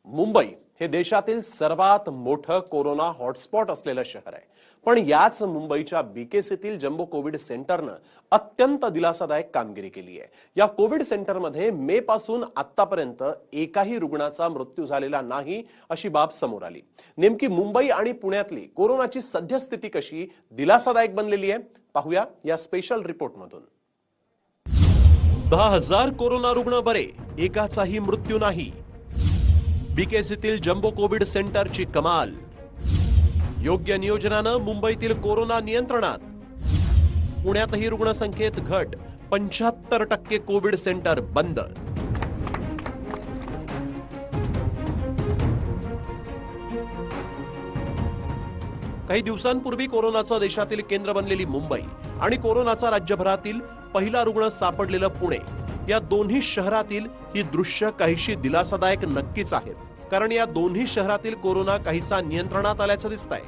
मुंबई हे देशातील सर्वात मोठं कोरोना हॉटस्पॉट असलेलं शहर आहे। पण याच मुंबईच्या बीकेसीतील जम्बो कोविड सेंटरनं अत्यंत दिलासादायक कामगिरी केली आहे। या कोविड सेंटरमध्ये मे पासून आतापर्यंत एकाही रुग्णाचा मृत्यू झालेला नाही अशी बाब समोर आली। नेमकी मुंबई आणि पुण्यातली कोरोनाची सद्यस्थिती कशी दिलासादायक बनलेली आहे पाहूया या स्पेशल रिपोर्टमधून। 10,000 कोरोना रुग्ण बरे, एकाचाही मृत्यू नाही। बीकेसीतील जम्बो कोविड सेंटरची कमाल। योग्य नियोजनानं मुंबईतील कोरोना नियंत्रणात। पुण्यातही रुग्णसंख्येत घट, 75% कोविड सेंटर बंद। काही दिवसांपूर्वी कोरोनाचा देशातील केंद्र बनलेली मुंबई आणि कोरोनाचा राज्यभरातील पहिला रुग्ण सापडलेलं पुणे, या दोन्ही शहरातील ही दृश्य काहीशी दिलासादायक नक्कीच आहेत, कारण या दोन्ही शहरातील कोरोना काहीसा नियंत्रणात आल्याचं दिसतंय।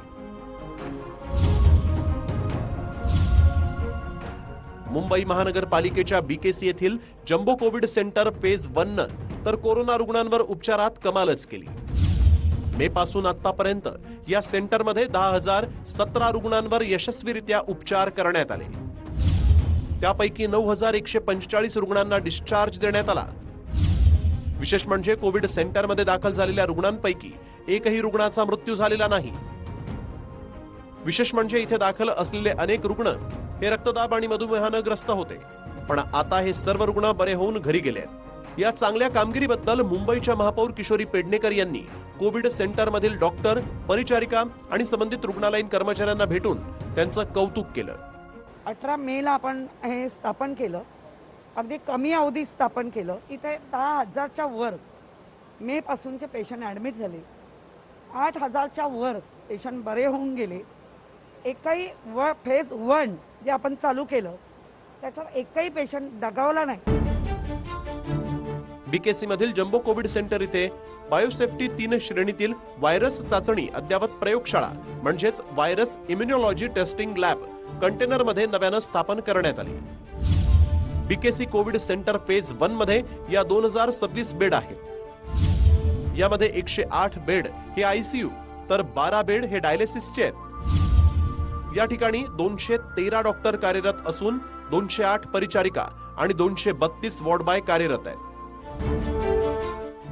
मुंबई महानगरपालिकेच्या बीकेसी येथील जम्बो कोविड सेंटर फेज 1 तर कोरोना रुग्णांवर उपचारात कमालच केली। मे पासून आतापर्यंत या सेंटरमध्ये 10,017 रुग्णांवर यशस्वीरित्या उपचार करण्यात आले। त्यापैकी 9,145 रुग्णांना डिस्चार्ज देण्यात आला। विशेष म्हणजे कोविड सेंटरमध्ये दाखल झालेल्या रुग्णांपैकी एकही रुग्णाचा मृत्यू झालेला नाही। विशेष म्हणजे इथे दाखल असलेले अनेक रुग्ण हे रक्तदाब आणि मधुमेहाने ग्रस्त होते, पण आता हे सर्व रुग्ण बरे होऊन घरी गेले आहेत। या चांगल्या कामगिरीबद्दल मुंबईच्या महापौर किशोरी पेडणेकर यांनी कोविड सेंटरमधील डॉक्टर, परिचारिका आणि संबंधित रुग्णालयीन कर्मचाऱ्यांना भेटून त्यांचं कौतुक केलं। 18 मेला आपण हे स्थापन केलं, अगदी कमी अवधीत स्थापन केलं। इथे 10,000च्या वर मे पासूनचे पेशंट ॲडमिट झाले, 8,000च्या वर पेशंट बरे होऊन गेले। एकही फेज 1 जे आपण चालू केलं त्याच्यात एकही पेशंट दगावला नाही। बीकेसी मधील जम्बो कोविड सेंटर इथे बायोसेफ्टी 3 श्रेणीतील व्हायरस चाचणी अद्यावत प्रयोगशाळा म्हणजेच व्हायरस इम्युनॉलॉजी टेस्टिंग लॅब कंटेनरमध्ये नव्यानं स्थापन करण्यात आली। बीकेसी कोविड सेंटर फेज 1 मध्ये या 2026 बेड आहेत। यामध्ये 108 बेड हे आयसीयू तर 12 बेड हे डायलिसिसचे आहेत। या ठिकाणी 213 डॉक्टर कार्यरत असून 208 परिचारिका आणि 232 वॉर्ड बाय कार्यरत आहेत।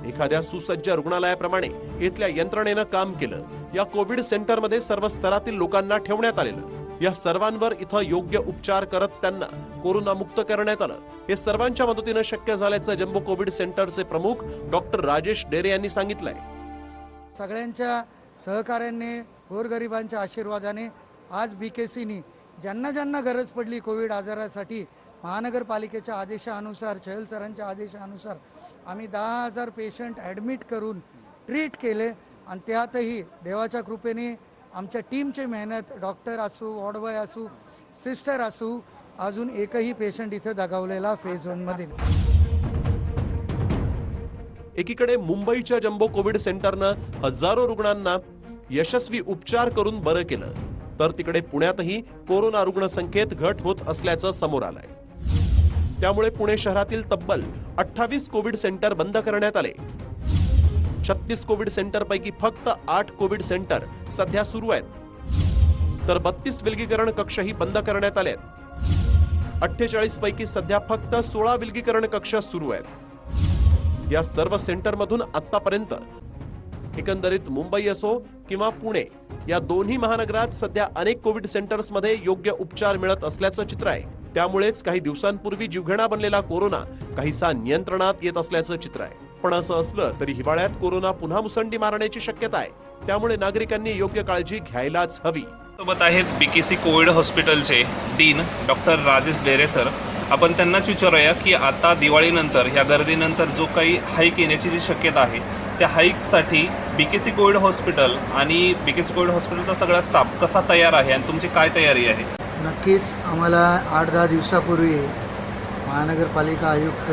एखाद्या सुसज्ज रुग्णालयाप्रमाणे इथल्या यंत्रणेनं काम केलं। या कोविड सेंटरमध्ये सर्व स्तरातील लोकांना ठेवण्यात आलेलं। या सर्वांवर इथं योग्य उपचार करत त्यांना कोरोना मुक्त करण्यात आलं। हे सर्वांच्या मदतीनं शक्य झाल्याचं जम्बो कोविड सेंटरचे प्रमुख डॉक्टर राजेश डेरे यांनी सांगितलंय। सगळ्यांच्या सहकार्याने, गोरगरिबांच्या आशीर्वादाने आज बीकेसीनी ज्यांना ज्यांना गरज पडली कोविड आजारासाठी महानगरपालिकेच्या आदेशानुसार, चहल सरांच्या आदेशानुसार आम्ही 10,000 पेशंट ॲडमिट करून ट्रीट केले। आणि त्यातही देवाच्या कृपेने आमच्या टीमची मेहनत, डॉक्टर असू, वॉर्ड बॉय असू, सिस्टर असू, अजून एकही पेशंट इथे दगावलेला फेज 1 मध्ये। एकीकडे मुंबईच्या जम्बो कोविड सेंटरनं हजारो रुग्णांना यशस्वी उपचार करून बरं केलं, तर तिकडे पुण्यातही कोरोना रुग्ण संख्येत घट होत असल्याचं समोर आलंय। त्यामुळे पुणे शहरातील तब्बल 28 कोविड सेंटर बंद करण्यात आले। 36 कोविड सेंटर पैकी फक्त 8 कोविड सेंटर सध्या सुरू आहेत, तर 32 विलगीकरण कक्षही बंद करण्यात आले आहेत। 48 पैकी सध्या फक्त 16 विलगीकरण कक्ष सुरू आहेत। या सर्व सेंटरमधून आतापर्यंत एकंदरीत मुंबई असो किंवा पुणे या दोन्ही महानगरात सध्या अनेक कोविड सेंटर्समध्ये योग्य उपचार मिळत असल्याचं चित्र आहे। त्यामुळेच काही दिवसांपूर्वी जीवघेणा बनलेला कोरोना काहीसा नियंत्रणात येत असल्याचं चित्र आहे। पण असं असलं तरी हिवाळ्यात कोरोना पुन्हा मुसंडी मारण्याची शक्यता आहे, त्यामुळे नागरिकांनी योग्य काळजी घ्यायलाच हवी। सोबत आहेत बीकेसी कोविड हॉस्पिटलचे डीन डॉक्टर राजेश डेरे सर। आपण त्यांनाच विचारूया की आता दिवाळीनंतर या गर्दीनंतर जो काही हाईक येण्याची जी शक्यता आहे त्या हाईकसाठी बीकेसी कोविड हॉस्पिटल आणि बीकेसी कोविड हॉस्पिटलचा सगळा स्टाफ कसा तयार आहे आणि तुमची काय तयारी आहे? नक्कीच आम्हाला 8-10 दिवसापूर्वी महानगरपालिका आयुक्त,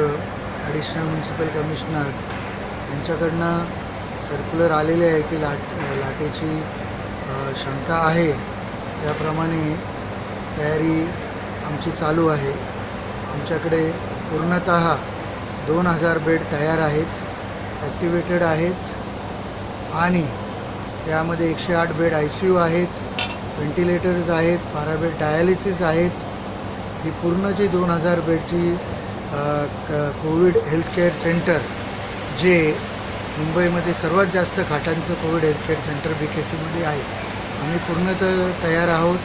ॲडिशनल म्युन्सिपल कमिशनर यांच्याकडनं सर्क्युलर आलेले आहे की लाटेची शंका आहे, त्याप्रमाणे तयारी आमची चालू आहे। आमच्याकडे पूर्णतः 2000 बेड तयार आहेत, ॲक्टिवेटेड आहेत आणि त्यामध्ये 108 बेड ICU आहेत, व्हेंटिलेटर्स आहेत, 12 बेड डायालिसिस आहेत. ही पूर्ण जी 2000 बेडची कोविड हेल्थकेअर सेंटर, जे मुंबईमध्ये सर्वात जास्त खाटांचं कोविड हेल्थकेअर सेंटर BKCमध्ये आहे. आम्ही पूर्णतः तयार आहोत.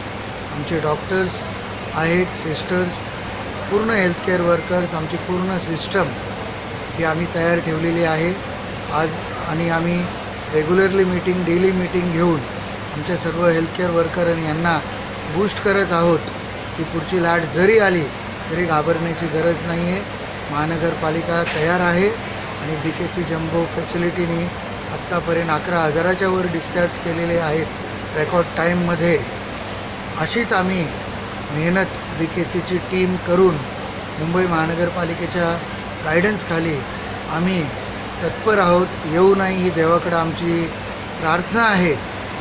आमचे डॉक्टर्स आहेत, सिस्टर्स, पूर्ण हेल्थकेअर वर्कर्स, आमची पूर्ण सिस्टम ही आम्ही तयार ठेवलेली आहे आज. आणि आम्ही रेग्युलरली डेली मीटिंग घेऊन आमच्या सर्व हेल्थकेअर वर्कर आणि यांना बूस्ट करत आहोत की पुढची लाट जरी आली तरी घाबरण्याची गरज नाही आहे. महानगरपालिका तयार आहे आणि BKC जम्बो फॅसिलिटीनी आत्तापर्यंत 11,000च्या वर डिस्चार्ज केलेले आहेत रेकॉर्ड टाईममध्ये. अशीच आम्ही मेहनत BKCची टीम करून मुंबई महानगरपालिकेच्या गायडन्सखाली आम्ही तत्पर आहोत. येऊ नाही ही देवाकडं आमची प्रार्थना आहे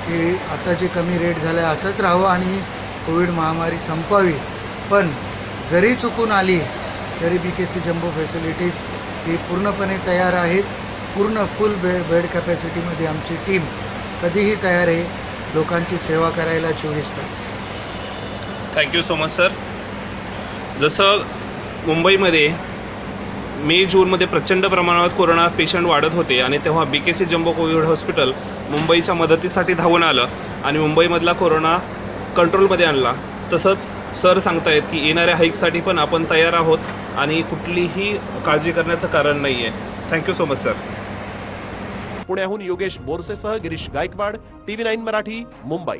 की आता जे कमी रेट झालं आहे असंच राहावं आणि कोविड महामारी संपावी. पण जरी चुकून आली तरी BKC जम्बो फॅसिलिटीज ही पूर्णपणे तयार आहेत. पूर्ण फुल बेड कॅपॅसिटीमध्ये आमची टीम कधीही तयार आहे लोकांची सेवा करायला 24 तास. Thank you so much sir. जसं मुंबईमध्ये मे-जूनमध्ये प्रचंड प्रमाणात कोरोना पेशंट वाढत होते आणि तेव्हा BKC जम्बो कोविड हॉस्पिटल मुंबईच्या मदतीसाठी धावून आलं आणि मुंबईमधला कोरोना कंट्रोलमध्ये आणला. तसंच सर सांगतायत की येणाऱ्या हाईकसाठी पण आपण तयार आहोत आणि कुठलीही काळजी करण्याचं कारण नाही आहे. Thank you so much sir. पुण्याहून योगेश बोरसेसह गिरीश गायकवाड, TV9 मराठी, मुंबई.